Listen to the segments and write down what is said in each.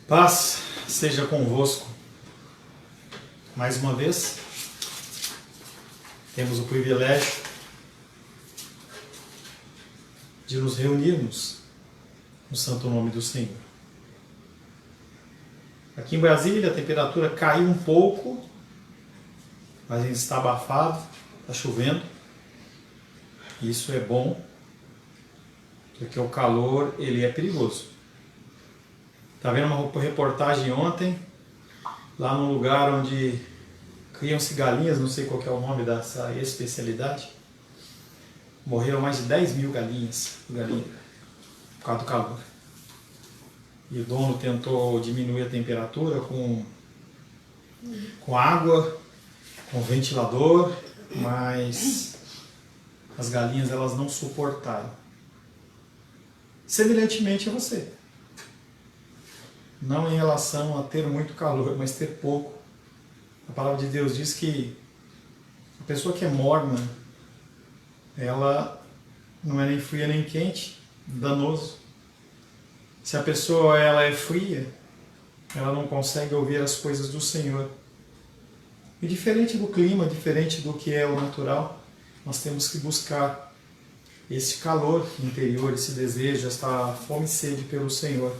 Paz seja convosco. Mais uma vez, temos o privilégio de nos reunirmos no santo nome do Senhor. Aqui em Brasília a temperatura caiu um pouco, mas ainda está abafado, está chovendo. Isso é bom, porque o calor ele é perigoso. Está vendo uma reportagem ontem, lá num lugar onde criam-se galinhas, não sei qual que é o nome dessa especialidade. Morreram mais de 10 mil galinhas por causa do calor. E o dono tentou diminuir a temperatura com água, com ventilador, mas as galinhas elas não suportaram. Semelhantemente a você. Não em relação a ter muito calor, mas ter pouco. A palavra de Deus diz que a pessoa que é morna, ela não é nem fria nem quente, danoso. Se a pessoa ela é fria, ela não consegue ouvir as coisas do Senhor. E diferente do clima, diferente do que é o natural, nós temos que buscar esse calor interior, esse desejo, esta fome e sede pelo Senhor.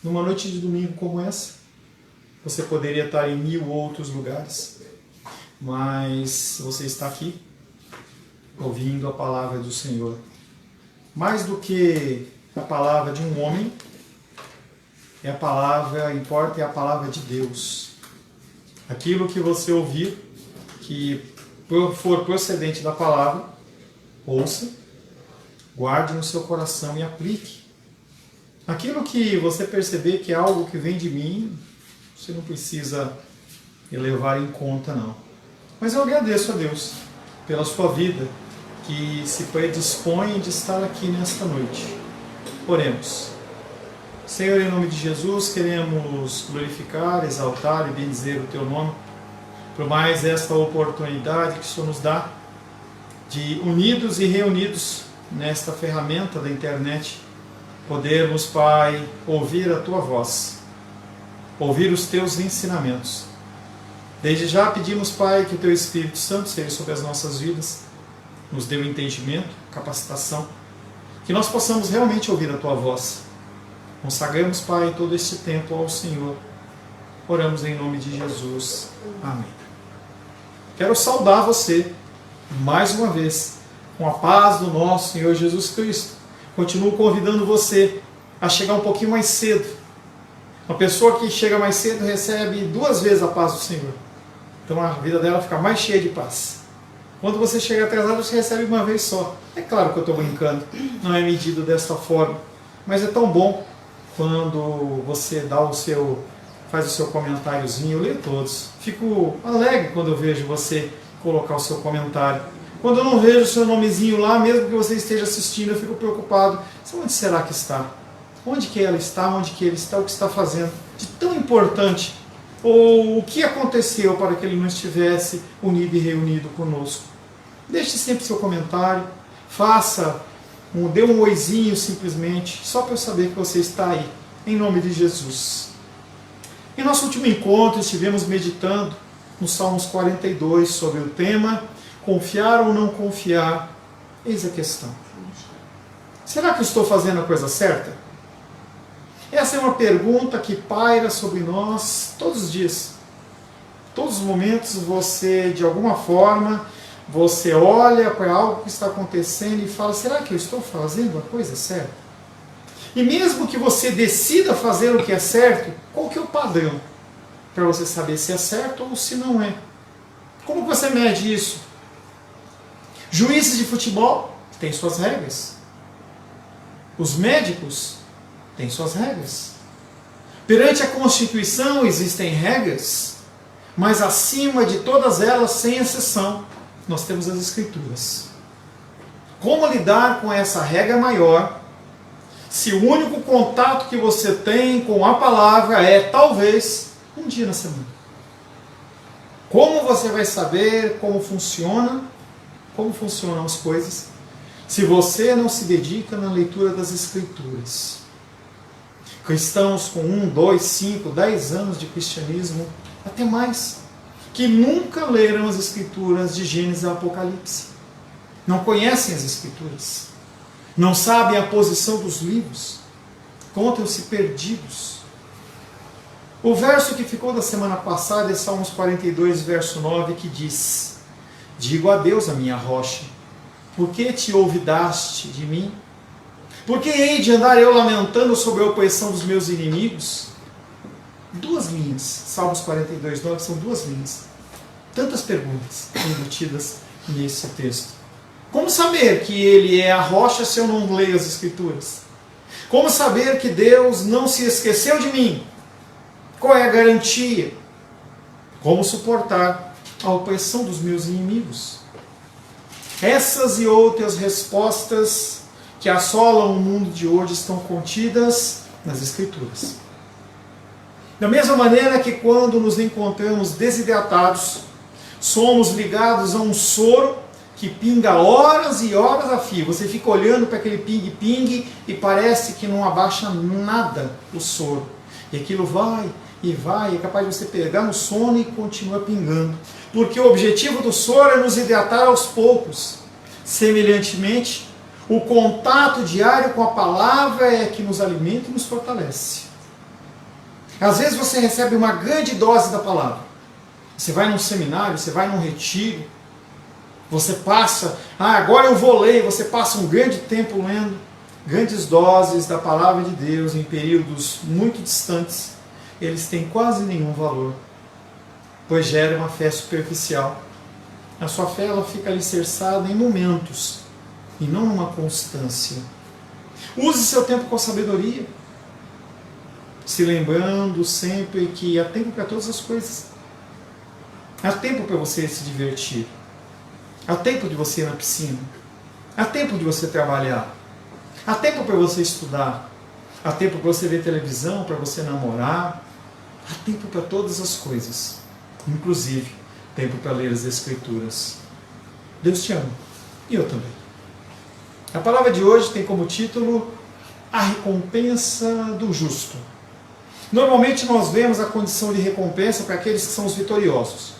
Numa noite de domingo como essa, você poderia estar em 1000 outros lugares, mas você está aqui, ouvindo a palavra do Senhor. Mais do que a palavra de um homem, é a palavra, importa é a palavra de Deus. Aquilo que você ouvir, que for procedente da palavra, ouça, guarde no seu coração e aplique. Aquilo que você perceber que é algo que vem de mim, você não precisa levar em conta, não. Mas eu agradeço a Deus pela sua vida, que se predispõe de estar aqui nesta noite. Oremos. Senhor, em nome de Jesus, queremos glorificar, exaltar e bendizer o Teu nome, por mais esta oportunidade que o Senhor nos dá, de unidos e reunidos nesta ferramenta da internet, podermos, Pai, ouvir a Tua voz, ouvir os Teus ensinamentos. Desde já pedimos, Pai, que o Teu Espírito Santo seja sobre as nossas vidas, nos dê o entendimento, capacitação, que nós possamos realmente ouvir a Tua voz. Consagramos, Pai, todo este tempo ao Senhor. Oramos em nome de Jesus. Amém. Quero saudar você, mais uma vez, com a paz do nosso Senhor Jesus Cristo. Continuo convidando você a chegar um pouquinho mais cedo. Uma pessoa que chega mais cedo recebe 2 vezes a paz do Senhor. Então a vida dela fica mais cheia de paz. Quando você chega atrasado, você recebe uma vez só. É claro que eu estou brincando, não é medido desta forma. Mas é tão bom quando você faz o seu comentáriozinho. Eu leio todos. Fico alegre quando eu vejo você colocar o seu comentário. Quando eu não vejo o seu nomezinho lá, mesmo que você esteja assistindo, eu fico preocupado. Onde será que está? Onde que ela está? Onde que ele está? O que está fazendo? De tão importante? Ou o que aconteceu para que ele não estivesse unido e reunido conosco? Deixe sempre seu comentário. Dê um oizinho simplesmente, só para eu saber que você está aí. Em nome de Jesus. Em nosso último encontro, estivemos meditando no Salmos 42 sobre o tema confiar ou não confiar? Eis a questão. Será que eu estou fazendo a coisa certa? Essa é uma pergunta que paira sobre nós todos os dias. Todos os momentos você, de alguma forma, você olha para algo que está acontecendo e fala, será que eu estou fazendo a coisa certa? E mesmo que você decida fazer o que é certo, qual que é o padrão? Para você saber se é certo ou se não é. Como você mede isso? Juízes de futebol têm suas regras. Os médicos têm suas regras. Perante a Constituição existem regras, mas acima de todas elas, sem exceção, nós temos as Escrituras. Como lidar com essa regra maior, se o único contato que você tem com a palavra é, talvez, um dia na semana? Como você vai saber como funcionam as coisas, se você não se dedica na leitura das Escrituras? Cristãos com 1, 2, 5, 10 anos de cristianismo, até mais, que nunca leram as Escrituras de Gênesis a Apocalipse. Não conhecem as Escrituras. Não sabem a posição dos livros. Encontram-se perdidos. O verso que ficou da semana passada é Salmos 42, verso 9, que diz: digo a Deus, a minha rocha, por que te olvidaste de mim? Por que hei de andar eu lamentando sobre a opressão dos meus inimigos? Duas linhas, Salmos 42, 9, são duas linhas. Tantas perguntas embutidas nesse texto. Como saber que Ele é a rocha se eu não leio as Escrituras? Como saber que Deus não se esqueceu de mim? Qual é a garantia? Como suportar a opressão dos meus inimigos? Essas e outras respostas que assolam o mundo de hoje estão contidas nas Escrituras. Da mesma maneira que quando nos encontramos desidratados, somos ligados a um soro que pinga horas e horas a fio. Você fica olhando para aquele ping-ping e parece que não abaixa nada o soro. E aquilo vai e vai, é capaz de você pegar no sono e continua pingando. Porque o objetivo do soro é nos hidratar aos poucos. Semelhantemente, o contato diário com a palavra é que nos alimenta e nos fortalece. Às vezes você recebe uma grande dose da palavra. Você vai num seminário, você vai num retiro, você passa, agora eu vou ler, você passa um grande tempo lendo, grandes doses da palavra de Deus em períodos muito distantes, eles têm quase nenhum valor, pois gera uma fé superficial. A sua fé ela fica alicerçada em momentos, e não numa constância. Use seu tempo com sabedoria, se lembrando sempre que há tempo para todas as coisas. Há tempo para você se divertir. Há tempo de você ir na piscina. Há tempo de você trabalhar. Há tempo para você estudar. Há tempo para você ver televisão, para você namorar. Há tempo para todas as coisas. Inclusive, tempo para ler as Escrituras. Deus te ama. E eu também. A palavra de hoje tem como título A Recompensa do Justo. Normalmente nós vemos a condição de recompensa para aqueles que são os vitoriosos,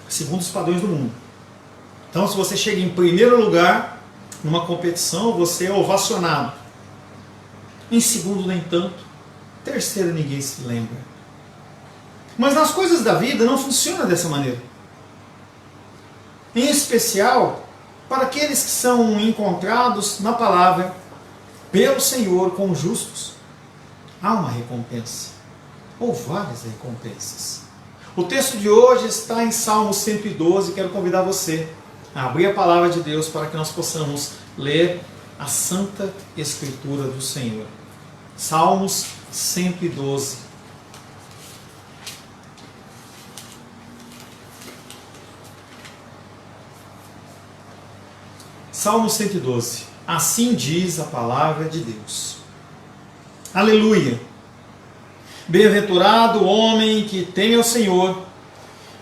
segundo os padrões do mundo. Então, se você chega em primeiro lugar numa competição, você é ovacionado. Em segundo, nem tanto. Terceiro, ninguém se lembra. Mas nas coisas da vida não funciona dessa maneira. Em especial, para aqueles que são encontrados na palavra pelo Senhor como justos, há uma recompensa, ou várias recompensas. O texto de hoje está em Salmo 112, quero convidar você a abrir a palavra de Deus para que nós possamos ler a Santa Escritura do Senhor. Salmos 112. Salmo 112. Assim diz a palavra de Deus. Aleluia! Bem-aventurado o homem que teme ao Senhor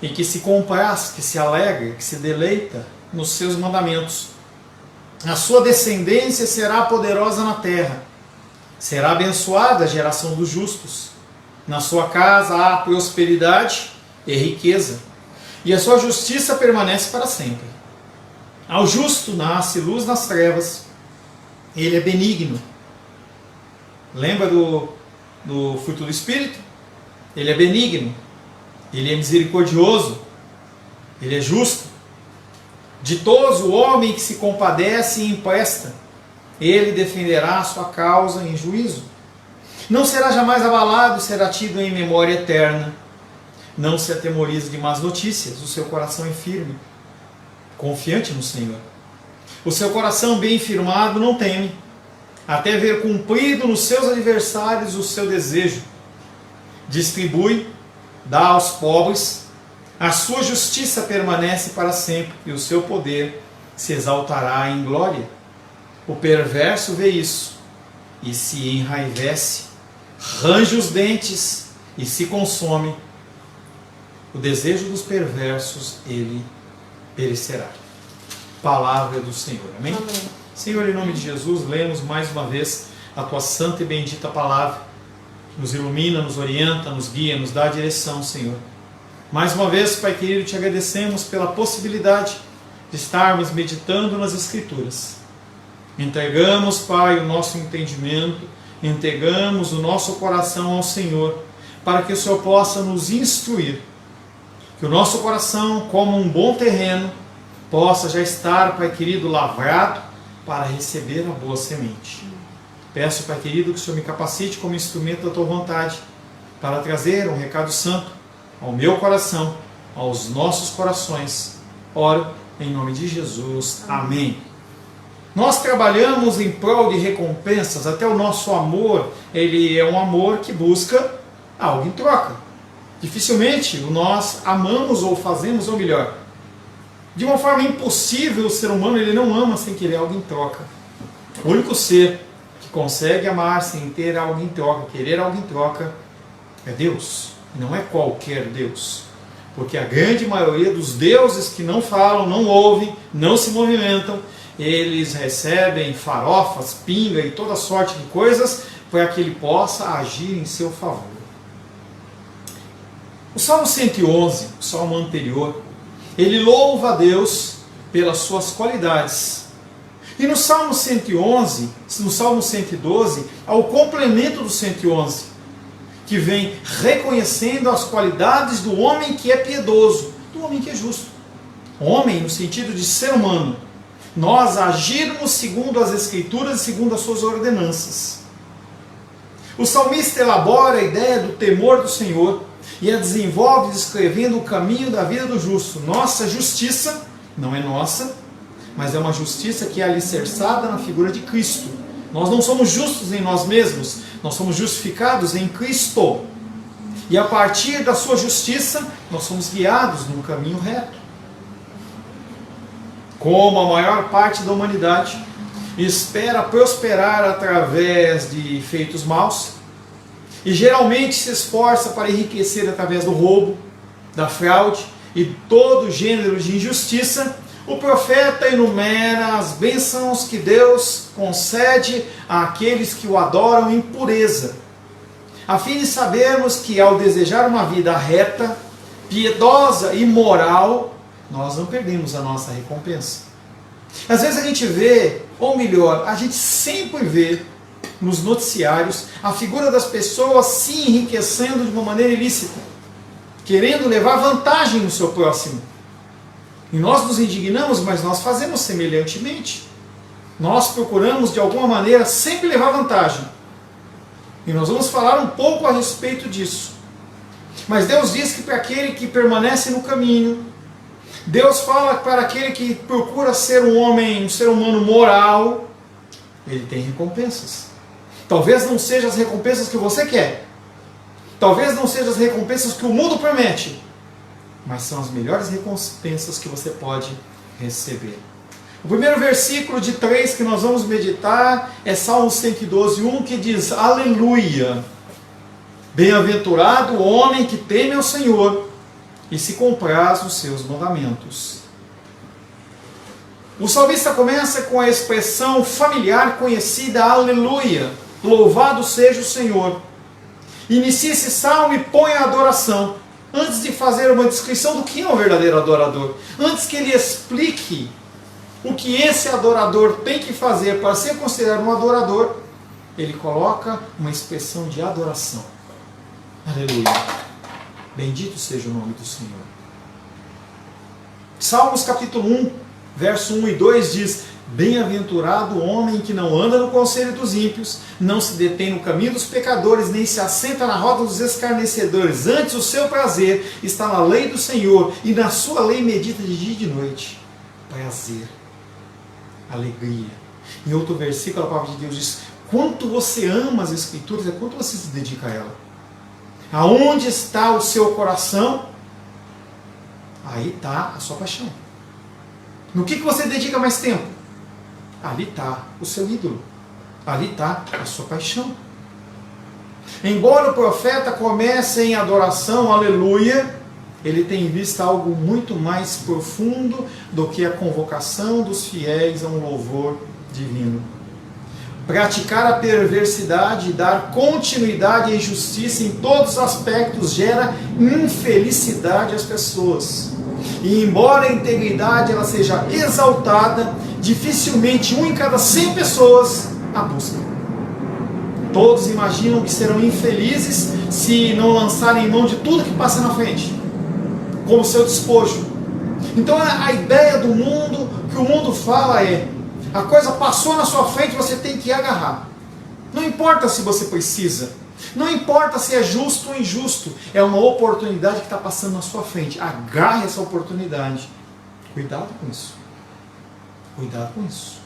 e que se compraz, que se alegra, que se deleita nos seus mandamentos. A sua descendência será poderosa na terra. Será abençoada a geração dos justos. Na sua casa há prosperidade e riqueza, e a sua justiça permanece para sempre. Ao justo nasce luz nas trevas, ele é benigno. Lembra do fruto do Espírito? Ele é benigno, ele é misericordioso, ele é justo. Ditoso o homem que se compadece e empresta, ele defenderá a sua causa em juízo. Não será jamais abalado, será tido em memória eterna. Não se atemoriza de más notícias, o seu coração é firme, confiante no Senhor. O seu coração bem firmado não teme, até ver cumprido nos seus adversários o seu desejo. Distribui, dá aos pobres, a sua justiça permanece para sempre, e o seu poder se exaltará em glória. O perverso vê isso, e se enraivece, range os dentes, e se consome. O desejo dos perversos, ele perecerá. Palavra do Senhor. Amém? Amém. Senhor, em nome de Jesus, lemos mais uma vez a Tua santa e bendita palavra. Nos ilumina, nos orienta, nos guia, nos dá a direção, Senhor. Mais uma vez, Pai querido, te agradecemos pela possibilidade de estarmos meditando nas Escrituras. Entregamos, Pai, o nosso entendimento, entregamos o nosso coração ao Senhor, para que o Senhor possa nos instruir. Que o nosso coração, como um bom terreno, possa já estar, Pai querido, lavrado para receber a boa semente. Peço, Pai querido, que o Senhor me capacite como instrumento da Tua vontade, para trazer um recado santo ao meu coração, aos nossos corações. Oro em nome de Jesus. Amém. Nós trabalhamos em prol de recompensas, até o nosso amor, ele é um amor que busca algo em troca. Dificilmente nós amamos ou fazemos, ou melhor, de uma forma impossível o ser humano ele não ama sem querer algo em troca. O único ser que consegue amar sem ter algo em troca, querer algo em troca, é Deus. E não é qualquer Deus. Porque a grande maioria dos deuses que não falam, não ouvem, não se movimentam, eles recebem farofas, pinga e toda sorte de coisas para que ele possa agir em seu favor. O Salmo 111, o Salmo anterior, ele louva a Deus pelas suas qualidades. E no Salmo 111, no Salmo 112, há o complemento do 111, que vem reconhecendo as qualidades do homem que é piedoso, do homem que é justo. Homem no sentido de ser humano. Nós agirmos segundo as Escrituras e segundo as suas ordenanças. O salmista elabora a ideia do temor do Senhor e a desenvolve descrevendo o caminho da vida do justo. Nossa justiça não é nossa, mas é uma justiça que é alicerçada na figura de Cristo. Nós não somos justos em nós mesmos, nós somos justificados em Cristo. E a partir da sua justiça, nós somos guiados num caminho reto. Como a maior parte da humanidade espera prosperar através de feitos maus, e geralmente se esforça para enriquecer através do roubo, da fraude e todo gênero de injustiça, o profeta enumera as bênçãos que Deus concede àqueles que o adoram em pureza, a fim de sabermos que ao desejar uma vida reta, piedosa e moral, nós não perdemos a nossa recompensa. Às vezes a gente vê, ou melhor, a gente sempre vê nos noticiários a figura das pessoas se enriquecendo de uma maneira ilícita, querendo levar vantagem no seu próximo. E nós nos indignamos, mas nós fazemos semelhantemente. Nós procuramos de alguma maneira sempre levar vantagem. E nós vamos falar um pouco a respeito disso. Mas Deus diz que para aquele que permanece no caminho, Deus fala para aquele que procura ser um homem, um ser humano moral, ele tem recompensas. Talvez não sejam as recompensas que você quer. Talvez não sejam as recompensas que o mundo promete. Mas são as melhores recompensas que você pode receber. O primeiro versículo de 3 que nós vamos meditar é Salmo 112, 1, que diz: Aleluia! Bem-aventurado o homem que teme ao Senhor e se compraz nos seus mandamentos. O salmista começa com a expressão familiar conhecida, aleluia, louvado seja o Senhor. Inicia esse salmo e põe a adoração, antes de fazer uma descrição do que é um verdadeiro adorador, antes que ele explique o que esse adorador tem que fazer para ser considerado um adorador, ele coloca uma expressão de adoração. Aleluia. Bendito seja o nome do Senhor. Salmos capítulo 1, verso 1 e 2 diz: Bem-aventurado o homem que não anda no conselho dos ímpios, não se detém no caminho dos pecadores, nem se assenta na roda dos escarnecedores. Antes o seu prazer está na lei do Senhor, e na sua lei medita de dia e de noite. Prazer, alegria. Em outro versículo a palavra de Deus diz: quanto você ama as Escrituras, é quanto você se dedica a ela. Aonde está o seu coração? Aí está a sua paixão. No que você dedica mais tempo? Ali está o seu ídolo. Ali está a sua paixão. Embora o profeta comece em adoração, aleluia, ele tem em vista algo muito mais profundo do que a convocação dos fiéis a um louvor divino. Praticar a perversidade e dar continuidade à injustiça em todos os aspectos gera infelicidade às pessoas. E embora a integridade ela seja exaltada, dificilmente 1 em cada 100 pessoas a busca. Todos imaginam que serão infelizes se não lançarem mão de tudo que passa na frente, como seu despojo. Então a ideia do mundo, que o mundo fala é: a coisa passou na sua frente, você tem que agarrar. Não importa se você precisa, não importa se é justo ou injusto, é uma oportunidade que está passando na sua frente. Agarre essa oportunidade. Cuidado com isso. Cuidado com isso.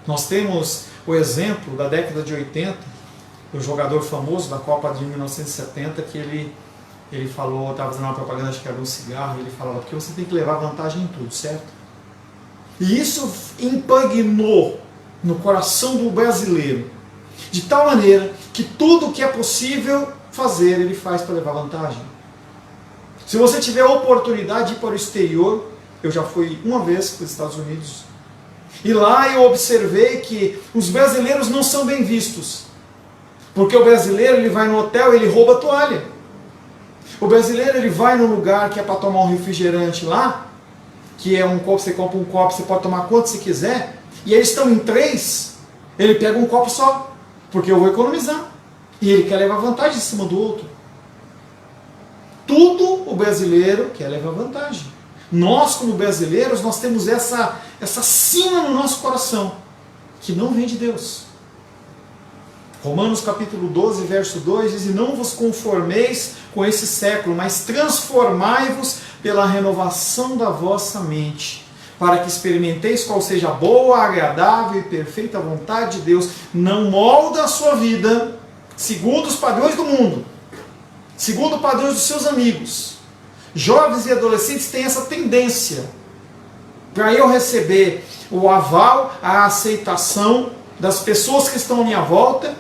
Nós temos o exemplo da década de 80, do jogador famoso da Copa de 1970, que ele falou, estava fazendo uma propaganda, acho que era um cigarro, e ele falava que você tem que levar vantagem em tudo, certo? E isso impregnou no coração do brasileiro, de tal maneira que tudo o que é possível fazer, ele faz para levar vantagem. Se você tiver a oportunidade de ir para o exterior, eu já fui uma vez para os Estados Unidos, e lá eu observei que os brasileiros não são bem vistos, porque o brasileiro ele vai no hotel e ele rouba a toalha. O brasileiro ele vai num lugar que é para tomar um refrigerante lá, que é um copo, você compra um copo, você pode tomar quanto você quiser, e eles estão em 3, ele pega um copo só, porque eu vou economizar, e ele quer levar vantagem em cima do outro. Tudo o brasileiro quer levar vantagem. Nós, como brasileiros, nós temos essa sina no nosso coração, que não vem de Deus. Romanos capítulo 12, verso 2 diz: e não vos conformeis com esse século, mas transformai-vos pela renovação da vossa mente, para que experimenteis qual seja a boa, agradável e perfeita vontade de Deus. Não molda a sua vida segundo os padrões do mundo, segundo os padrões dos seus amigos. Jovens e adolescentes têm essa tendência, para eu receber o aval, a aceitação das pessoas que estão à minha volta,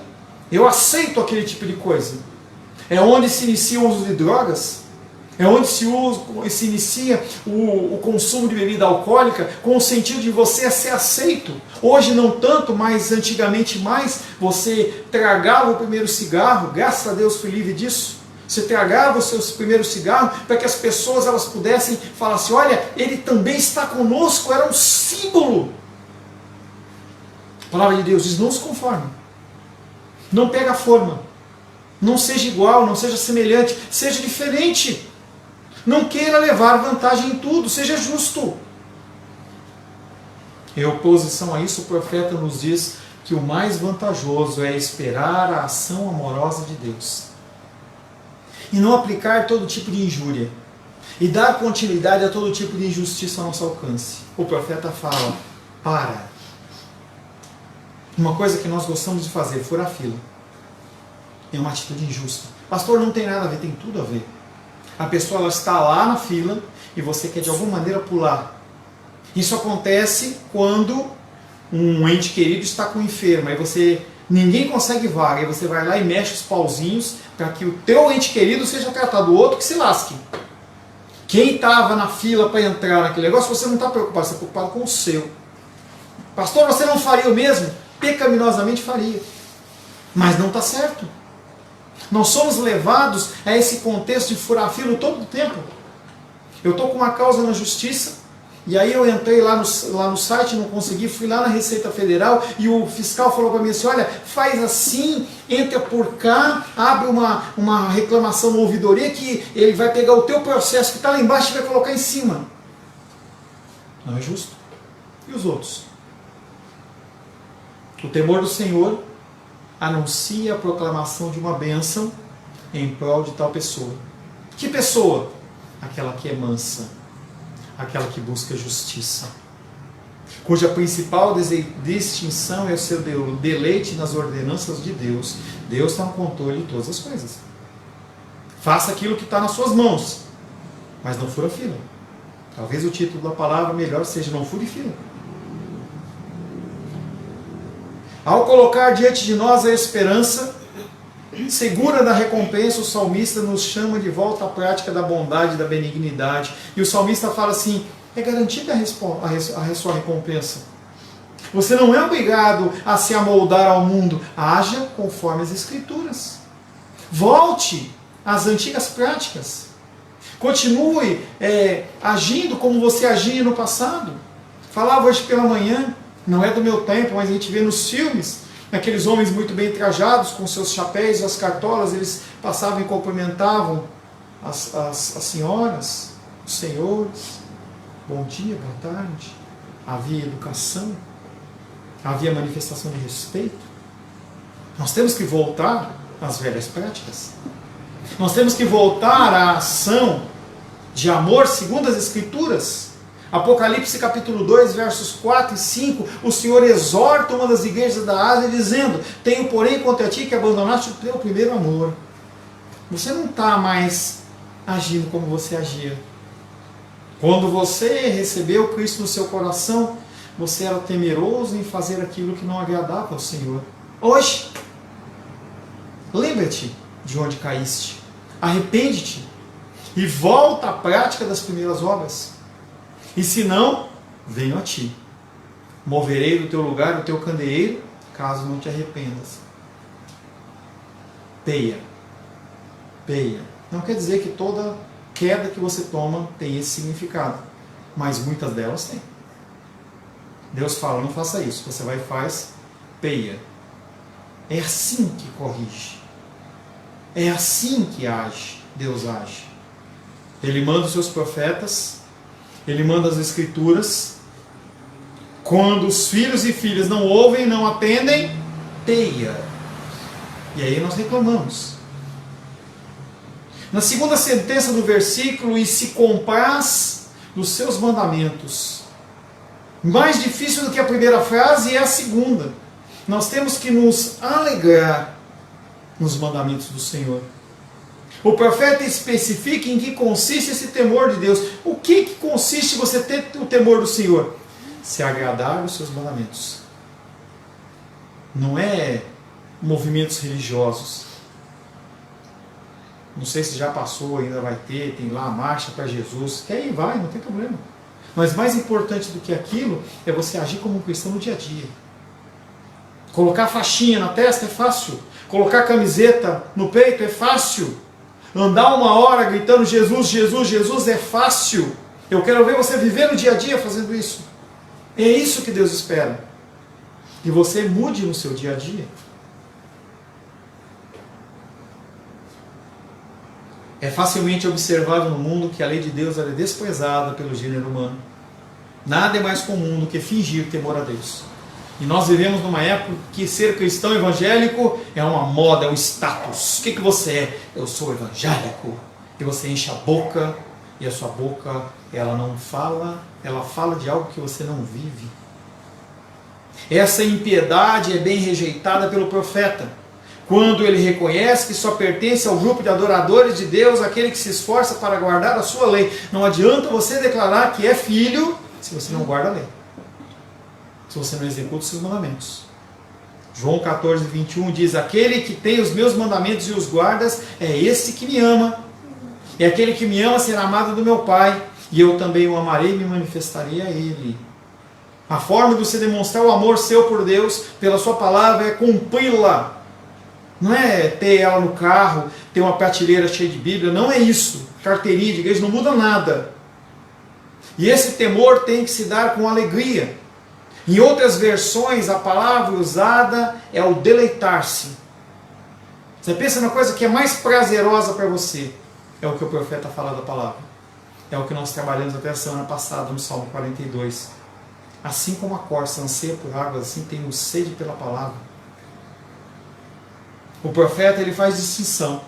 eu aceito aquele tipo de coisa. É onde se inicia o uso de drogas, é onde se inicia o consumo de bebida alcoólica, com o sentido de você ser aceito. Hoje não tanto, mas antigamente mais. Você tragava o primeiro cigarro, graças a Deus fui livre disso. Você tragava os seus primeiros cigarros para que as pessoas elas pudessem falar assim: olha, ele também está conosco. Era um símbolo. A palavra de Deus diz: não se conforme, não pega a forma, não seja igual, não seja semelhante, seja diferente. Não queira levar vantagem em tudo, seja justo. Em oposição a isso, o profeta nos diz que o mais vantajoso é esperar a ação amorosa de Deus e não aplicar todo tipo de injúria e dar continuidade a todo tipo de injustiça ao nosso alcance. O profeta fala: para. Uma coisa que nós gostamos de fazer, furar fila, é uma atitude injusta. Pastor, não tem nada a ver, tem tudo a ver. A pessoa ela está lá na fila e você quer de alguma maneira pular. Isso acontece quando um ente querido está com um enfermo, aí ninguém consegue vaga, aí você vai lá e mexe os pauzinhos para que o teu ente querido seja tratado, o outro que se lasque. Quem estava na fila para entrar naquele negócio, você não está preocupado, você está preocupado com o seu. Pastor, você não faria o mesmo? Pecaminosamente faria. Mas não está certo. Nós somos levados a esse contexto de furar fila todo o tempo. Eu estou com uma causa na justiça, e aí eu entrei lá no site, não consegui, fui lá na Receita Federal, e o fiscal falou para mim assim: olha, faz assim, entra por cá, abre uma reclamação na ouvidoria, que ele vai pegar o teu processo que está lá embaixo e vai colocar em cima. Não é justo. E os outros? O temor do Senhor anuncia a proclamação de uma bênção em prol de tal pessoa. Que pessoa? Aquela que é mansa, aquela que busca justiça, cuja principal distinção é o seu deleite nas ordenanças de Deus. Deus está no controle de todas as coisas. Faça aquilo que está nas suas mãos, mas não fura fila. Talvez o título da palavra melhor seja: não fure fila. Ao colocar diante de nós a esperança segura da recompensa, o salmista nos chama de volta à prática da bondade e da benignidade. E o salmista fala assim: é garantida a sua recompensa. Você não é obrigado a se amoldar ao mundo. Haja conforme as Escrituras. Volte às antigas práticas. Continue agindo como você agia no passado. Falava hoje pela manhã, não é do meu tempo, mas a gente vê nos filmes, aqueles homens muito bem trajados, com seus chapéus, as cartolas, eles passavam e cumprimentavam as senhoras, os senhores. Bom dia, boa tarde. Havia educação, havia manifestação de respeito. Nós temos que voltar às velhas práticas. Nós temos que voltar à ação de amor segundo as Escrituras. Apocalipse capítulo 2, versos 4 e 5, o Senhor exorta uma das igrejas da Ásia dizendo: tenho porém contra ti que abandonaste o teu primeiro amor. Você não está mais agindo como você agia. Quando você recebeu Cristo no seu coração, você era temeroso em fazer aquilo que não agradava ao Senhor. Hoje, lembra-te de onde caíste, arrepende-te e volta à prática das primeiras obras. E se não, venho a ti. Moverei do teu lugar o teu candeeiro, caso não te arrependas. Peia. Peia. Não quer dizer que toda queda que você toma tem esse significado, mas muitas delas têm. Deus fala: não faça isso. Você vai e faz, peia. É assim que corrige. É assim que age. Deus age. Ele manda os seus profetas, Ele manda as Escrituras. Quando os filhos e filhas não ouvem, não atendem, peia. E aí nós reclamamos. Na segunda sentença do versículo, e se compraz dos seus mandamentos. Mais difícil do que a primeira frase é a segunda. Nós temos que nos alegrar nos mandamentos do Senhor. O profeta especifica em que consiste esse temor de Deus. O que consiste você ter o temor do Senhor? Se agradar os seus mandamentos. Não é movimentos religiosos. Não sei se já passou, ainda vai ter, tem lá a marcha para Jesus. Quer ir, vai, não tem problema. Mas mais importante do que aquilo é você agir como um cristão no dia a dia. Colocar faixinha na testa é fácil. Colocar camiseta no peito é fácil. Andar uma hora gritando Jesus, Jesus, Jesus é fácil. Eu quero ver você viver no dia a dia fazendo isso. É isso que Deus espera. Que você mude no seu dia a dia. É facilmente observado no mundo que a lei de Deus é desprezada pelo gênero humano. Nada é mais comum do que fingir temor a Deus. E nós vivemos numa época que ser cristão evangélico é uma moda, é um status. O que você é? Eu sou evangélico. E você enche a boca, e a sua boca, ela não fala, ela fala de algo que você não vive. Essa impiedade é bem rejeitada pelo profeta, quando ele reconhece que só pertence ao grupo de adoradores de Deus, aquele que se esforça para guardar a sua lei. Não adianta você declarar que é filho se você não guarda a lei, se você não executa os seus mandamentos. João 14, 21 diz: aquele que tem os meus mandamentos e os guardas, é esse que me ama. E aquele que me ama será amado do meu Pai, e eu também o amarei e me manifestarei a ele. A forma de você demonstrar o amor seu por Deus, pela sua palavra, é cumpri-la. Não é ter ela no carro, ter uma prateleira cheia de Bíblia, não é isso. Carteirinha de igreja não muda nada. E esse temor tem que se dar com alegria. Em outras versões, a palavra usada é o deleitar-se. Você pensa na coisa que é mais prazerosa para você, é o que o profeta fala da palavra. É o que nós trabalhamos até a semana passada no Salmo 42. Assim como a corça anseia por águas, assim tenho sede pela palavra. O profeta ele faz distinção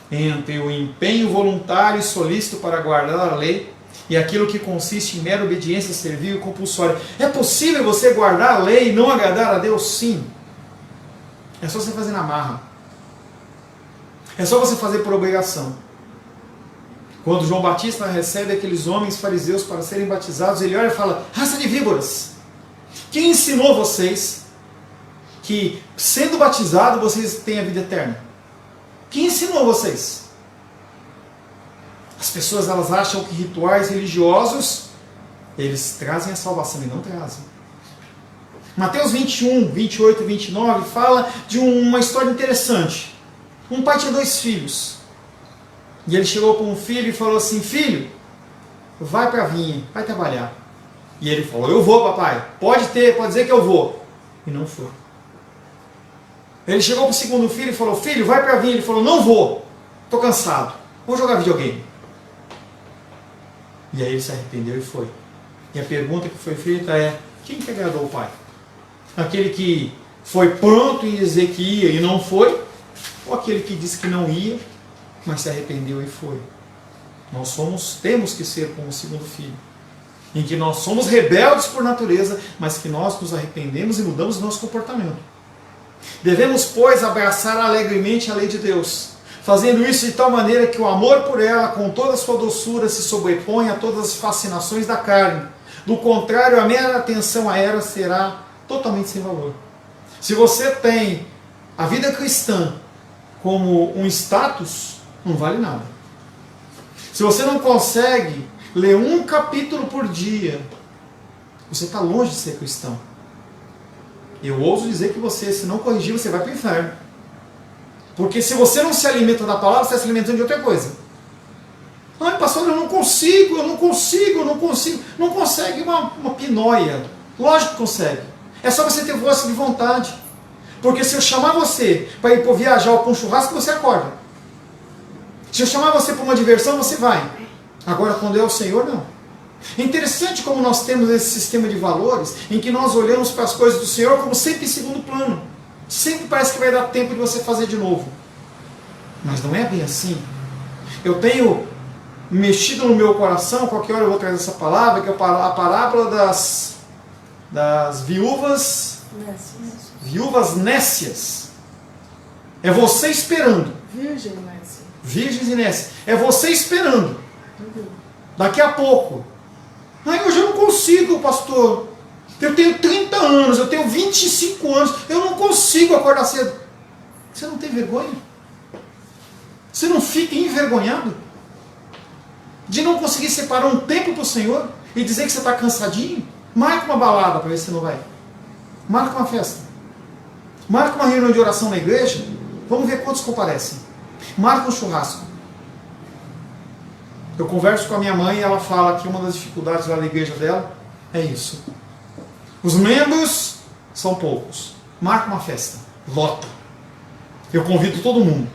entre o empenho voluntário e solícito para guardar a lei e aquilo que consiste em mera obediência servil e compulsória. É possível você guardar a lei e não agradar a Deus? Sim. É só você fazer na marra. É só você fazer por obrigação. Quando João Batista recebe aqueles homens fariseus para serem batizados, ele olha e fala: raça de víboras, quem ensinou vocês que sendo batizado vocês têm a vida eterna? Quem ensinou vocês? As pessoas elas acham que rituais religiosos eles trazem a salvação e não trazem. Mateus 21, 28 e 29 fala de uma história interessante. Um pai tinha 2 filhos. E ele chegou para um filho e falou assim: filho, vai para a vinha, vai trabalhar. E ele falou: eu vou, papai, pode dizer que eu vou. E não foi. Ele chegou para o segundo filho e falou: filho, vai para a vinha. Ele falou: não vou, estou cansado, vou jogar videogame. E aí ele se arrependeu e foi. E a pergunta que foi feita é: quem que agradou o pai? Aquele que foi pronto em dizer que ia e não foi? Ou aquele que disse que não ia, mas se arrependeu e foi? Temos que ser como o segundo filho, em que nós somos rebeldes por natureza, mas que nós nos arrependemos e mudamos o nosso comportamento. Devemos, pois, abraçar alegremente a lei de Deus, fazendo isso de tal maneira que o amor por ela, com toda a sua doçura, se sobrepõe a todas as fascinações da carne. Do contrário, a mera atenção a ela será totalmente sem valor. Se você tem a vida cristã como um status, não vale nada. Se você não consegue ler um capítulo por dia, você está longe de ser cristão. Eu ouso dizer que você, se não corrigir, você vai para o inferno. Porque se você não se alimenta da palavra, você está se alimentando de outra coisa. Ai, pastor, eu não consigo. Não consegue uma pinóia. Lógico que consegue. É só você ter força de vontade. Porque se eu chamar você para ir para viajar ou para um churrasco, você acorda. Se eu chamar você para uma diversão, você vai. Agora, quando é o Senhor, não. É interessante como nós temos esse sistema de valores em que nós olhamos para as coisas do Senhor como sempre em segundo plano. Sempre parece que vai dar tempo de você fazer de novo. Mas não é bem assim. Eu tenho mexido no meu coração, qualquer hora eu vou trazer essa palavra, que é a parábola das viúvas nécias. É você esperando. Virgens e nécias. É você esperando. Daqui a pouco. Ai, hoje eu não consigo, pastor. Eu tenho 30 anos, eu tenho 25 anos, eu não consigo acordar cedo. Você não tem vergonha? Você não fica envergonhado de não conseguir separar um tempo para o Senhor e dizer que você está cansadinho? Marca uma balada para ver se você não vai. Marca uma festa. Marca uma reunião de oração na igreja. Vamos ver quantos comparecem. Marca um churrasco. Eu converso com a minha mãe e ela fala que uma das dificuldades lá da igreja dela é isso. Os membros são poucos. Marca uma festa. Lota. Eu convido todo mundo.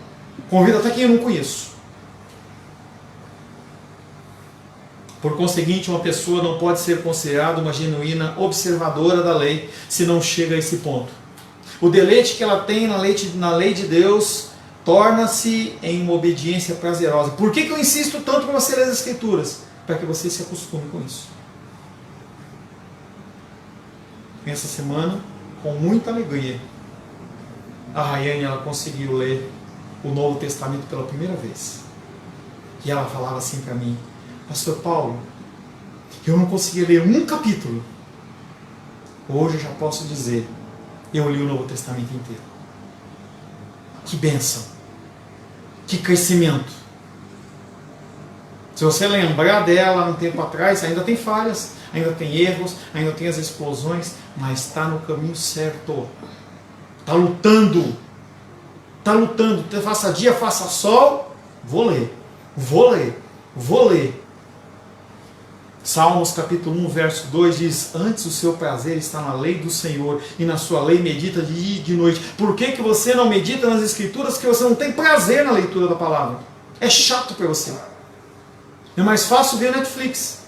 Convido até quem eu não conheço. Por conseguinte, uma pessoa não pode ser considerada uma genuína observadora da lei se não chega a esse ponto. O deleite que ela tem na lei de Deus torna-se em uma obediência prazerosa. Por que eu insisto tanto para você ler as Escrituras? Para que você se acostume com isso. Essa semana, com muita alegria, a Rayane ela conseguiu ler o Novo Testamento pela primeira vez. E ela falava assim para mim: Pastor Paulo, eu não conseguia ler um capítulo. Hoje eu já posso dizer, eu li o Novo Testamento inteiro. Que bênção! Que crescimento! Se você lembrar dela um tempo atrás, ainda tem falhas, ainda tem erros, ainda tem as explosões, mas está no caminho certo. Está lutando. Está lutando. Faça dia, faça sol. Vou ler. Salmos capítulo 1, verso 2 diz: antes o seu prazer está na lei do Senhor, e na sua lei medita de dia e de noite. Por que você não medita nas Escrituras? Que você não tem prazer na leitura da palavra. É chato para você. É mais fácil ver Netflix,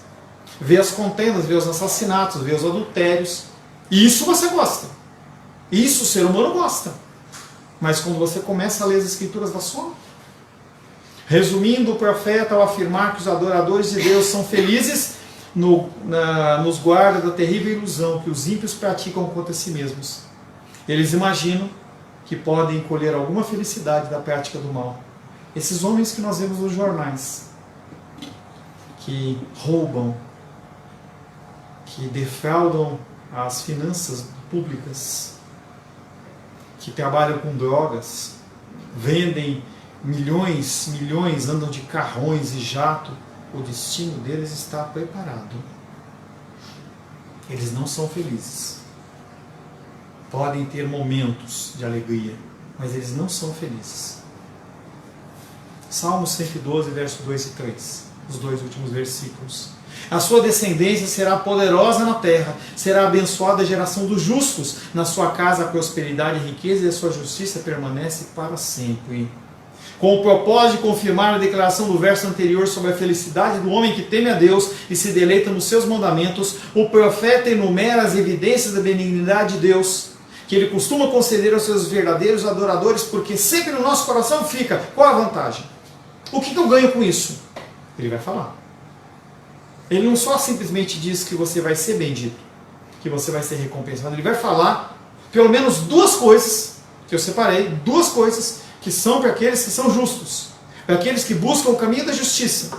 ver as contendas, ver os assassinatos, ver os adultérios. Isso você gosta. Isso o ser humano gosta. Mas quando você começa a ler as Escrituras, dá sono. Resumindo, o profeta, ao afirmar que os adoradores de Deus são felizes, nos guarda da terrível ilusão que os ímpios praticam contra si mesmos. Eles imaginam que podem colher alguma felicidade da prática do mal. Esses homens que nós vemos nos jornais, que roubam, que defraudam as finanças públicas, que trabalham com drogas, vendem milhões, andam de carrões e jato, o destino deles está preparado. Eles não são felizes. podem ter momentos de alegria, mas eles não são felizes. Salmo 112, verso 2 e 3, os dois últimos versículos. A sua descendência será poderosa na terra, será abençoada a geração dos justos. Na sua casa a prosperidade e riqueza, e a sua justiça permanece para sempre. Com o propósito de confirmar a declaração do verso anterior sobre a felicidade do homem que teme a Deus e se deleita nos seus mandamentos, o profeta enumera as evidências da benignidade de Deus, que ele costuma conceder aos seus verdadeiros adoradores, porque sempre no nosso coração fica: qual a vantagem? O que eu ganho com isso? Ele vai falar. Ele não só simplesmente diz que você vai ser bendito, que você vai ser recompensado. Ele vai falar pelo menos duas coisas, que eu separei, duas coisas que são para aqueles que são justos, para aqueles que buscam o caminho da justiça.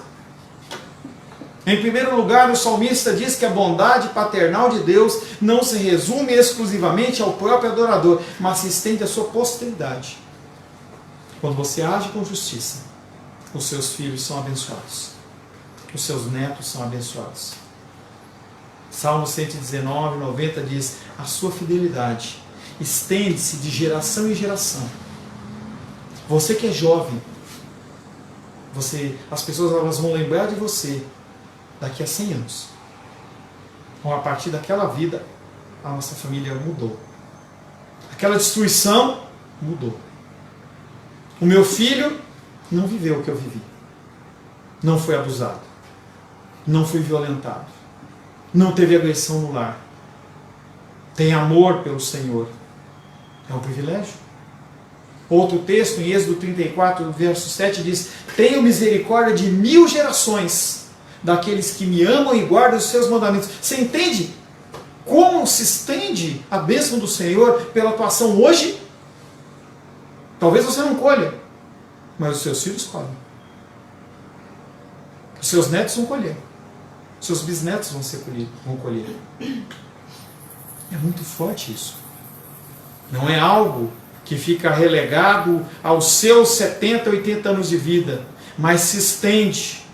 Em primeiro lugar, o salmista diz que a bondade paternal de Deus não se resume exclusivamente ao próprio adorador, mas se estende à sua posteridade. Quando você age com justiça, os seus filhos são abençoados, os seus netos são abençoados. Salmo 119, 90 diz: a sua fidelidade estende-se de geração em geração. Você que é jovem, as pessoas elas vão lembrar de você daqui a 100 anos. Então, a partir daquela vida, a nossa família mudou. Aquela destruição mudou. O meu filho não viveu o que eu vivi. Não foi abusado. Não foi violentado. Não teve agressão no lar. Tem amor pelo Senhor. É um privilégio. Outro texto, em Êxodo 34, verso 7, diz: tenho misericórdia de 1000 gerações daqueles que me amam e guardam os seus mandamentos. Você entende como se estende a bênção do Senhor pela tua ação hoje? Talvez você não colha, mas os seus filhos colhem. Os seus netos vão colher. Os seus bisnetos vão colher. É muito forte isso. Não é algo que fica relegado aos seus 70, 80 anos de vida, mas se estende.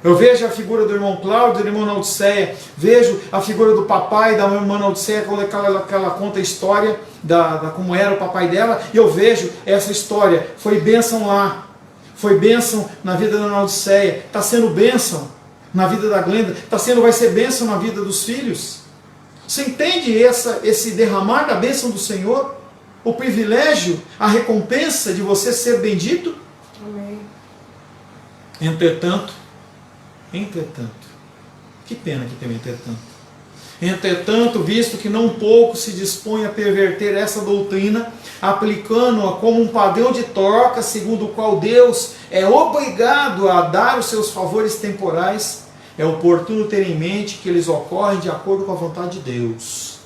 Eu vejo a figura do irmão Cláudio, do irmão Naudiceia, vejo a figura do papai da irmã Naudiceia, quando ela conta a história da como era o papai dela, e eu vejo essa história. Foi bênção lá, foi bênção na vida da Naudiceia, está sendo bênção na vida da Glenda, vai ser bênção na vida dos filhos. Você entende esse derramar da bênção do Senhor? O privilégio, a recompensa de você ser bendito? Amém. Entretanto, que pena que tem um entretanto, visto que não pouco se dispõe a perverter essa doutrina, aplicando-a como um padrão de troca, segundo o qual Deus é obrigado a dar os seus favores temporais, é oportuno ter em mente que eles ocorrem de acordo com a vontade de Deus.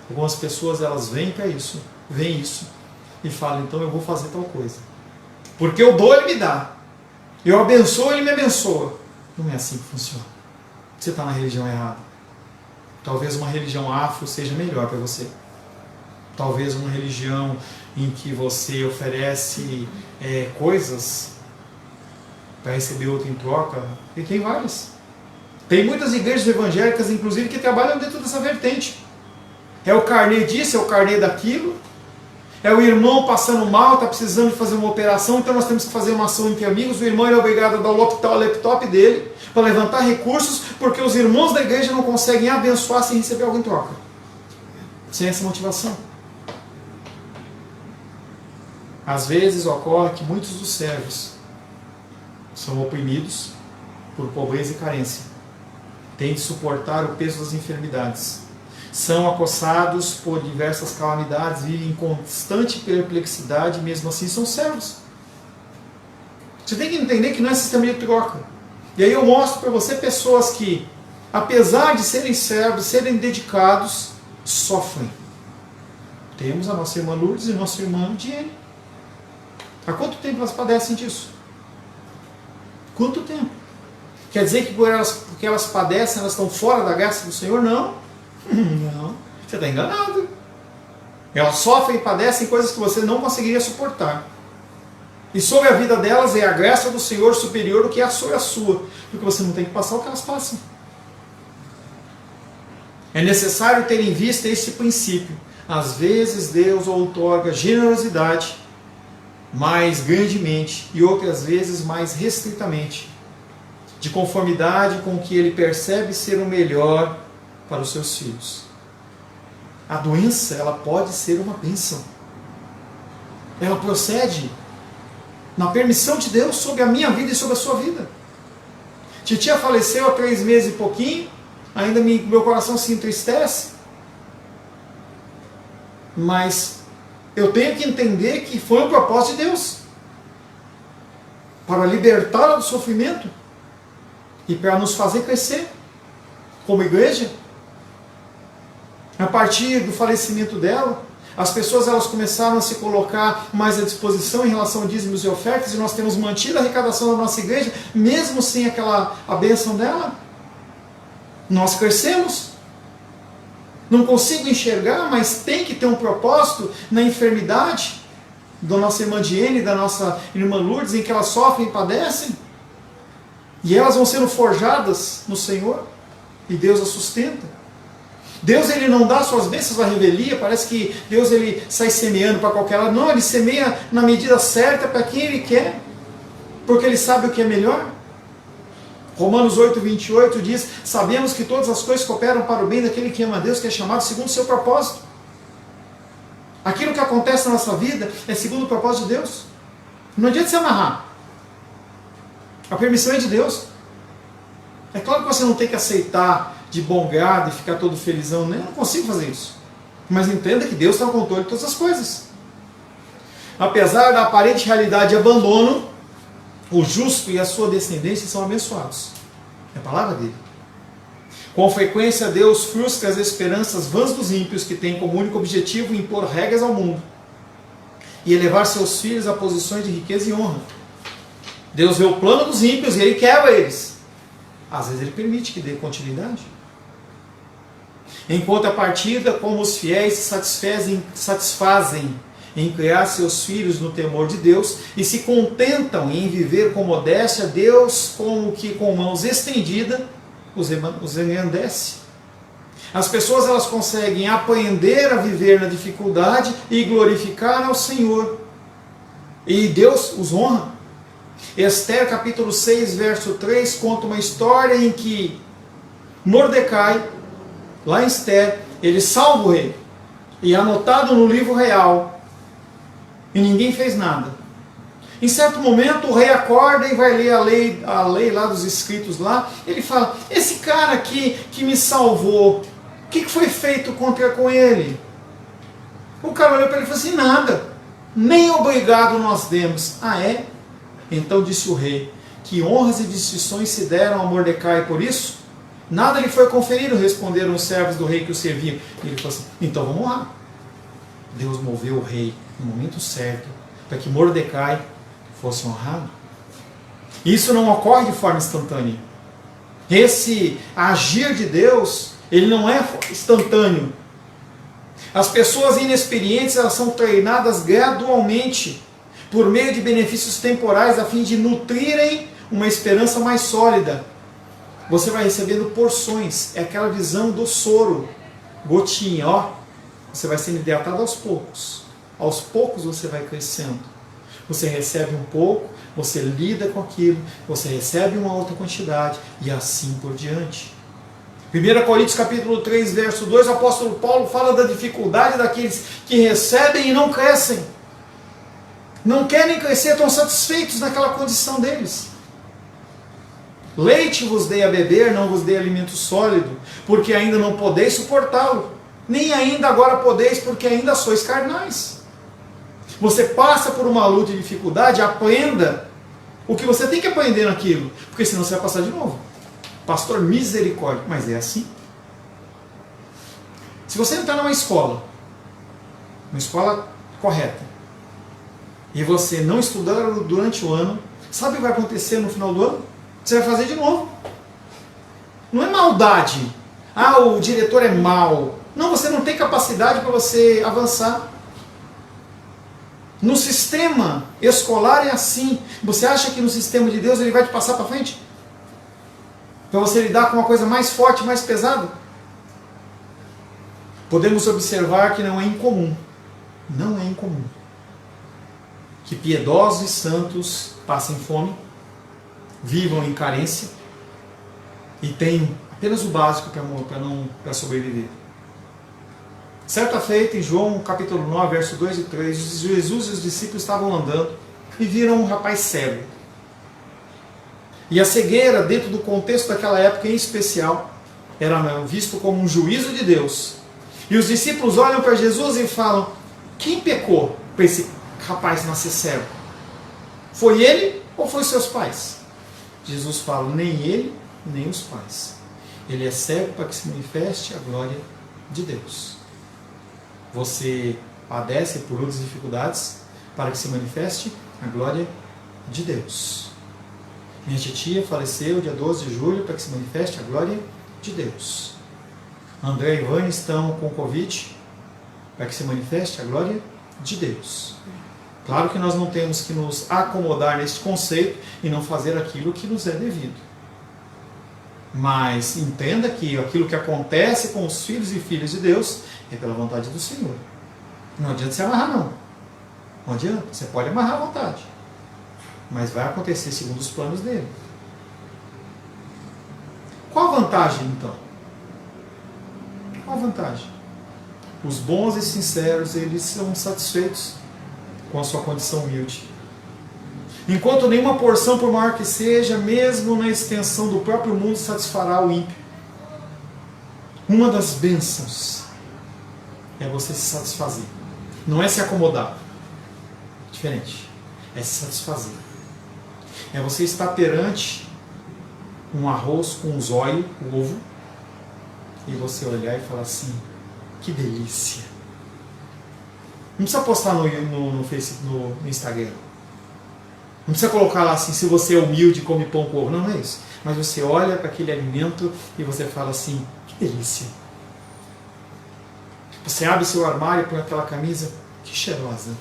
Algumas pessoas elas veem isso e falam: então eu vou fazer tal coisa. Porque eu dou, ele me dá. Eu abençoo, ele me abençoa. Não é assim que funciona. Você está na religião errada. Talvez uma religião afro seja melhor para você. Talvez uma religião em que você oferece coisas para receber outra em troca. E tem várias. Tem muitas igrejas evangélicas, inclusive, que trabalham dentro dessa vertente. É o carnê disso, é o carnê daquilo. É o irmão passando mal, está precisando de fazer uma operação, então nós temos que fazer uma ação entre amigos. O irmão é obrigado a dar o laptop dele para levantar recursos, porque os irmãos da igreja não conseguem abençoar sem receber algo em troca. Sem essa motivação. Às vezes ocorre que muitos dos servos são oprimidos por pobreza e carência. Têm de suportar o peso das enfermidades. São acossados por diversas calamidades, vivem em constante perplexidade, mesmo assim são servos. Você tem que entender que não é sistema de troca. E aí eu mostro para você pessoas que, apesar de serem servos, serem dedicados, sofrem. Temos a nossa irmã Lourdes e nosso irmão Diene. Há quanto tempo elas padecem disso? Quanto tempo? Quer dizer que porque elas padecem, elas estão fora da graça do Senhor? Não. Não, você está enganado. Elas sofrem e padecem coisas que você não conseguiria suportar. E sobre a vida delas é a graça do Senhor superior do que é sobre a sua. Porque você não tem que passar o que elas passam. É necessário ter em vista esse princípio. Às vezes Deus outorga generosidade mais grandemente e outras vezes mais restritamente, de conformidade com o que Ele percebe ser o melhor para os seus filhos. A doença, ela pode ser uma bênção. Ela procede na permissão de Deus sobre a minha vida e sobre a sua vida. Titia faleceu há 3 meses e pouquinho, ainda meu coração se entristece, mas eu tenho que entender que foi um propósito de Deus para libertá-la do sofrimento e para nos fazer crescer como igreja. A partir do falecimento dela, as pessoas elas começaram a se colocar mais à disposição em relação a dízimos e ofertas, e nós temos mantido a arrecadação da nossa igreja, mesmo sem a bênção dela. Nós crescemos. Não consigo enxergar, mas tem que ter um propósito na enfermidade da nossa irmã Diene, da nossa irmã Lourdes, em que elas sofrem e padecem. E elas vão sendo forjadas no Senhor, e Deus as sustenta. Deus ele não dá suas bênçãos à revelia, parece que Deus ele sai semeando para qualquer lado. Não, Ele semeia na medida certa para quem Ele quer, porque Ele sabe o que é melhor. Romanos 8, 28 diz: sabemos que todas as coisas cooperam para o bem daquele que ama a Deus, que é chamado segundo o seu propósito. Aquilo que acontece na nossa vida é segundo o propósito de Deus. Não adianta se amarrar. A permissão é de Deus. É claro que você não tem que aceitar de bom grado e ficar todo felizão, né? Eu não consigo fazer isso. Mas entenda que Deus está no controle de todas as coisas. Apesar da aparente realidade de abandono, o justo e a sua descendência são abençoados. É a palavra dele. Com frequência, Deus frustra as esperanças vãs dos ímpios, que têm como único objetivo impor regras ao mundo e elevar seus filhos a posições de riqueza e honra. Deus vê o plano dos ímpios e Ele quebra eles. Às vezes Ele permite que dê continuidade. Em contrapartida, como os fiéis se satisfazem em criar seus filhos no temor de Deus e se contentam em viver com modéstia, Deus, como que com mãos estendidas, os engrandece. As pessoas elas conseguem aprender a viver na dificuldade e glorificar ao Senhor. E Deus os honra. Esther capítulo 6, verso 3, conta uma história em que Mordecai, lá em Esther, ele salva o rei. E é anotado no livro real. E ninguém fez nada. Em certo momento o rei acorda e vai ler a lei lá dos escritos lá. Ele fala: esse cara aqui que me salvou, o que foi feito com ele? O cara olhou para ele e falou assim: nada, nem obrigado nós demos. Ah, é? Então disse o rei: que honras e distinções se deram a Mordecai por isso? Nada lhe foi conferido, responderam os servos do rei que o serviam. E ele falou assim: então vamos lá. Deus moveu o rei no momento certo para que Mordecai fosse honrado. Isso não ocorre de forma instantânea. Esse agir de Deus, ele não é instantâneo. As pessoas inexperientes elas são treinadas gradualmente por meio de benefícios temporais a fim de nutrirem uma esperança mais sólida. Você vai recebendo porções, é aquela visão do soro, gotinha, ó. Você vai sendo hidratado aos poucos. Aos poucos você vai crescendo. Você recebe um pouco, você lida com aquilo, você recebe uma outra quantidade e assim por diante. 1 Coríntios capítulo 3, verso 2, o apóstolo Paulo fala da dificuldade daqueles que recebem e não crescem. Não querem crescer, estão satisfeitos naquela condição deles. Leite vos dei a beber, não vos dei alimento sólido, porque ainda não podeis suportá-lo. Nem ainda agora podeis, porque ainda sois carnais. Você passa por uma luta e dificuldade, aprenda o que você tem que aprender naquilo, porque senão você vai passar de novo. Pastor, misericórdia, mas é assim. Se você entrar numa escola correta, e você não estudar durante o ano, sabe o que vai acontecer no final do ano? Você vai fazer de novo. Não é maldade. Ah, o diretor é mau. Não, você não tem capacidade para você avançar. No sistema escolar é assim. Você acha que no sistema de Deus ele vai te passar para frente? Para você lidar com uma coisa mais forte, mais pesada? podemos observar que não é incomum, que piedosos e santos passem fome, vivam em carência e tenham apenas o básico para sobreviver. Certa feita, em João capítulo 9, verso 2 e 3, Jesus e os discípulos estavam andando e viram um rapaz cego. E a cegueira, dentro do contexto daquela época em especial, era visto como um juízo de Deus. E os discípulos olham para Jesus e falam: quem pecou para esse rapaz nascer cego? Foi ele ou foi seus pais? Jesus fala: nem ele, nem os pais. Ele é cego para que se manifeste a glória de Deus. Você padece por outras dificuldades para que se manifeste a glória de Deus. Minha titia faleceu dia 12 de julho para que se manifeste a glória de Deus. André e Ivane estão com Covid para que se manifeste a glória de Deus. Claro que nós não temos que nos acomodar neste conceito e não fazer aquilo que nos é devido. Mas entenda que aquilo que acontece com os filhos e filhas de Deus é pela vontade do Senhor. Não adianta se amarrar, não. Não adianta. Você pode amarrar à vontade, mas vai acontecer segundo os planos dele. Qual a vantagem, então? Qual a vantagem? Os bons e sinceros, eles são satisfeitos com a sua condição humilde. Enquanto nenhuma porção, por maior que seja, mesmo na extensão do próprio mundo, satisfará o ímpio. Uma das bênçãos é você se satisfazer. Não é se acomodar. Diferente. É se satisfazer. É você estar perante um arroz com um zóio, um ovo, e você olhar e falar assim: que delícia. Não precisa postar no Facebook, no Instagram. Não precisa colocar lá assim: se você é humilde, come pão com ovo. Não é isso. Mas você olha para aquele alimento e você fala assim: que delícia. Você abre seu armário e põe aquela camisa: que cheirosa.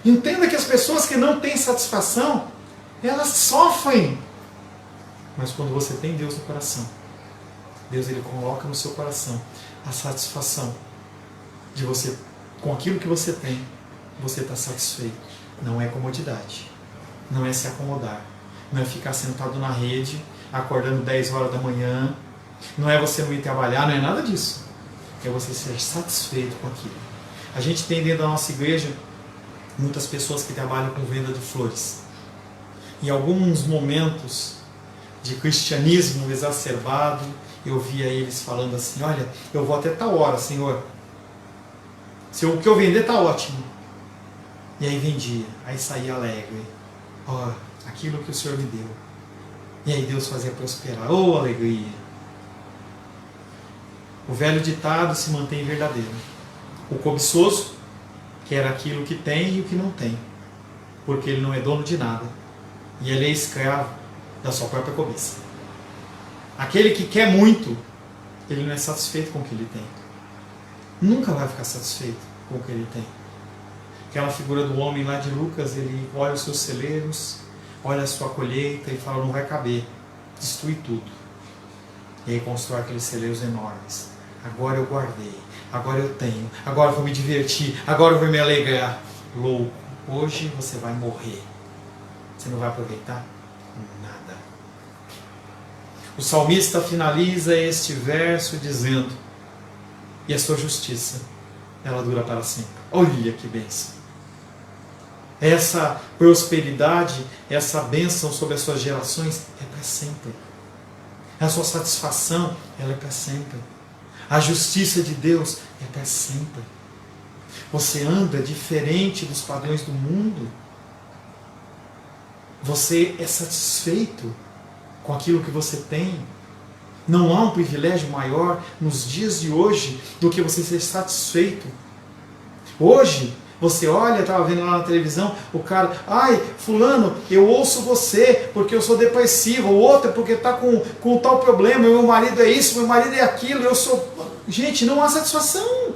Entenda que as pessoas que não têm satisfação, elas sofrem. Mas quando você tem Deus no coração, Deus, ele coloca no seu coração a satisfação de você, com aquilo que você tem, você está satisfeito. Não é comodidade, não é se acomodar, não é ficar sentado na rede, acordando 10 horas da manhã, não é você não ir trabalhar, não é nada disso. É você ser satisfeito com aquilo. A gente tem dentro da nossa igreja muitas pessoas que trabalham com venda de flores. Em alguns momentos de cristianismo exacerbado, eu via eles falando assim: olha, eu vou até tal hora, Senhor. Se o que eu vender está ótimo. E aí vendia, aí saía alegre. Ó, aquilo que o Senhor me deu. E aí Deus fazia prosperar. Oh, alegria! O velho ditado se mantém verdadeiro. O cobiçoso quer aquilo que tem e o que não tem, porque ele não é dono de nada. E ele é escravo da sua própria cobiça. Aquele que quer muito, ele não é satisfeito com o que ele tem. Nunca vai ficar satisfeito com o que ele tem. Aquela figura do homem lá de Lucas, ele olha os seus celeiros, olha a sua colheita e fala: não vai caber, destrui tudo. E aí constrói aqueles celeiros enormes. Agora eu guardei, agora eu tenho, agora eu vou me divertir, agora eu vou me alegrar. Louco, hoje você vai morrer. Você não vai aproveitar nada. O salmista finaliza este verso dizendo: e a sua justiça, ela dura para sempre. Olha que bênção. Essa prosperidade, essa bênção sobre as suas gerações é para sempre. A sua satisfação, ela é para sempre. A justiça de Deus é para sempre. Você anda diferente dos padrões do mundo. Você é satisfeito com aquilo que você tem. Não há um privilégio maior nos dias de hoje do que você ser satisfeito. Hoje, você olha, estava vendo lá na televisão, o cara: ai, fulano, eu ouço você porque eu sou depressivo, o outro é porque está com tal problema, meu marido é isso, meu marido é aquilo, eu sou... Gente, não há satisfação.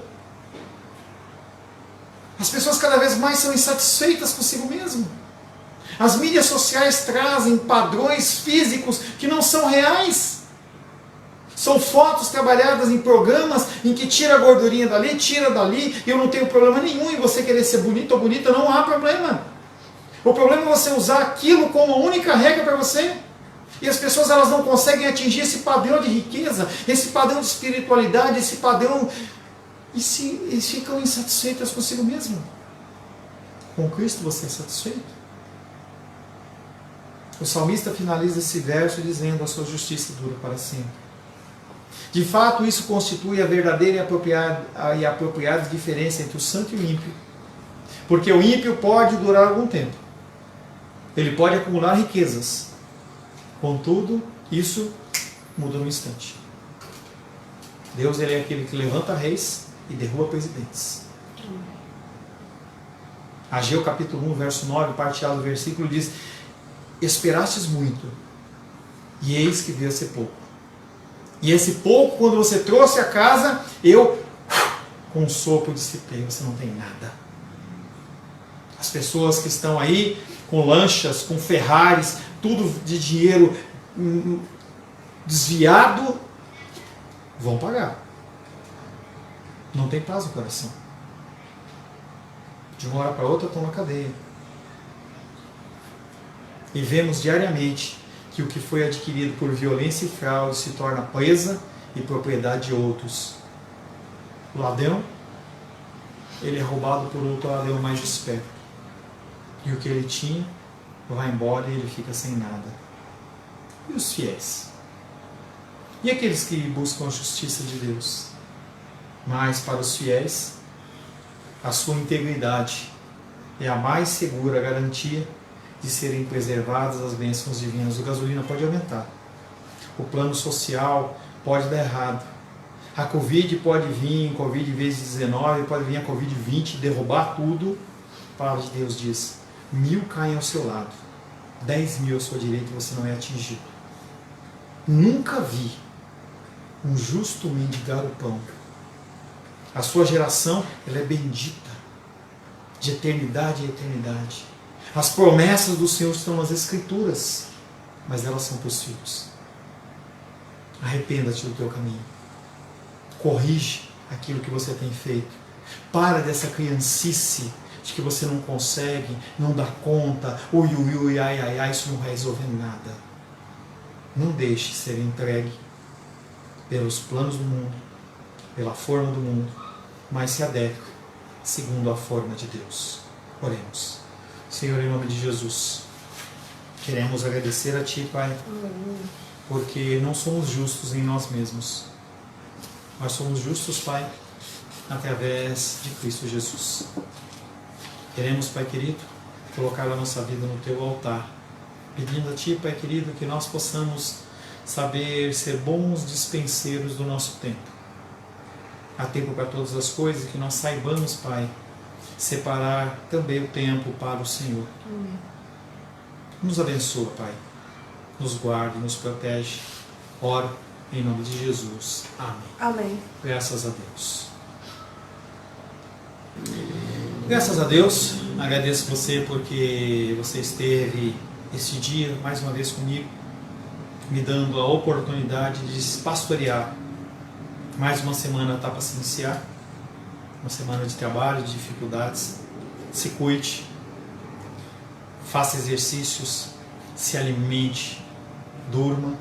As pessoas cada vez mais são insatisfeitas consigo mesmo. As mídias sociais trazem padrões físicos que não são reais. São fotos trabalhadas em programas em que tira a gordurinha dali, tira dali, e eu não tenho problema nenhum em você querer ser bonito ou bonita, não há problema. O problema é você usar aquilo como a única regra para você. E as pessoas elas não conseguem atingir esse padrão de riqueza, esse padrão de espiritualidade, esse padrão... E ficam insatisfeitas consigo mesmo. Com Cristo você é satisfeito? O salmista finaliza esse verso dizendo: a sua justiça dura para sempre. De fato, isso constitui a verdadeira e apropriada diferença entre o santo e o ímpio. Porque o ímpio pode durar algum tempo. Ele pode acumular riquezas. Contudo, isso muda no instante. Deus ele é aquele que levanta reis e derruba presidentes. Ageu capítulo 1, verso 9, parte A do versículo diz: esperastes muito, e eis que veio a ser pouco. E esse pouco, quando você trouxe a casa, eu com um sopro dissipei, você não tem nada. As pessoas que estão aí com lanchas, com Ferraris, tudo de dinheiro desviado, vão pagar. Não tem paz no coração. De uma hora para outra estão na cadeia. E vemos diariamente que o que foi adquirido por violência e fraude se torna presa e propriedade de outros. O ladrão, ele é roubado por outro ladrão mais esperto. E o que ele tinha vai embora e ele fica sem nada. E os fiéis? E aqueles que buscam a justiça de Deus? Mas para os fiéis, a sua integridade é a mais segura garantia de serem preservadas as bênçãos divinas. A gasolina pode aumentar. O plano social pode dar errado. A Covid pode vir, Covid vezes 19, pode vir a Covid-20, derrubar tudo. A palavra de Deus diz: 1000 caem ao seu lado, 10.000 à sua direita e você não é atingido. Nunca vi um justo mendigar o pão. A sua geração ela é bendita, de eternidade em eternidade. As promessas do Senhor estão nas Escrituras, mas elas são para os filhos. Arrependa-te do teu caminho. Corrige aquilo que você tem feito. Para dessa criancice de que você não consegue, não dá conta, ui, ui, ui, ai, ai, ai, isso não vai resolver nada. Não deixe ser entregue pelos planos do mundo, pela forma do mundo, mas se adeque segundo a forma de Deus. Oremos. Senhor, em nome de Jesus, queremos agradecer a Ti, Pai, porque não somos justos em nós mesmos, mas somos justos, Pai, através de Cristo Jesus. Queremos, Pai querido, colocar a nossa vida no Teu altar, pedindo a Ti, Pai querido, que nós possamos saber ser bons dispenseiros do nosso tempo. Há tempo para todas as coisas, que nós saibamos, Pai, separar também o tempo para o Senhor. Amém. Nos abençoa, Pai. Nos guarde, nos protege. Oro em nome de Jesus. Amém. Amém. Graças a Deus. Graças a Deus. Agradeço você porque você esteve esse dia mais uma vez comigo, me dando a oportunidade de pastorear. Mais uma semana está para se iniciar. Uma semana de trabalho, de dificuldades. Se cuide, faça exercícios, se alimente, durma,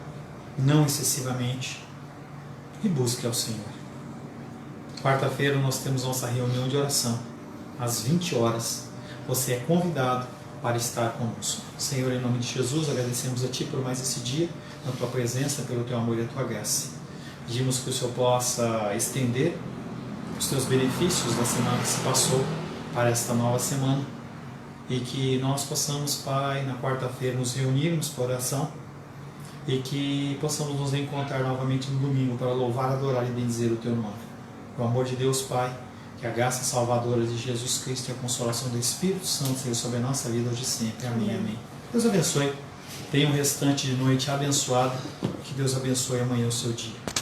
não excessivamente, e busque ao Senhor. Quarta-feira nós temos nossa reunião de oração, às 20 horas. Você é convidado para estar conosco. Senhor, em nome de Jesus, agradecemos a Ti por mais esse dia, na Tua presença, pelo Teu amor e a Tua graça. Pedimos que o Senhor possa estender os Teus benefícios da semana que se passou para esta nova semana, e que nós possamos, Pai, na quarta-feira nos reunirmos para oração, e que possamos nos encontrar novamente no domingo para louvar, adorar e bendizer o Teu nome. O amor de Deus, Pai, que a graça salvadora de Jesus Cristo e a consolação do Espírito Santo seja sobre a nossa vida hoje e sempre. Amém, amém. Deus abençoe. Tenha um restante de noite abençoado. Que Deus abençoe amanhã o seu dia.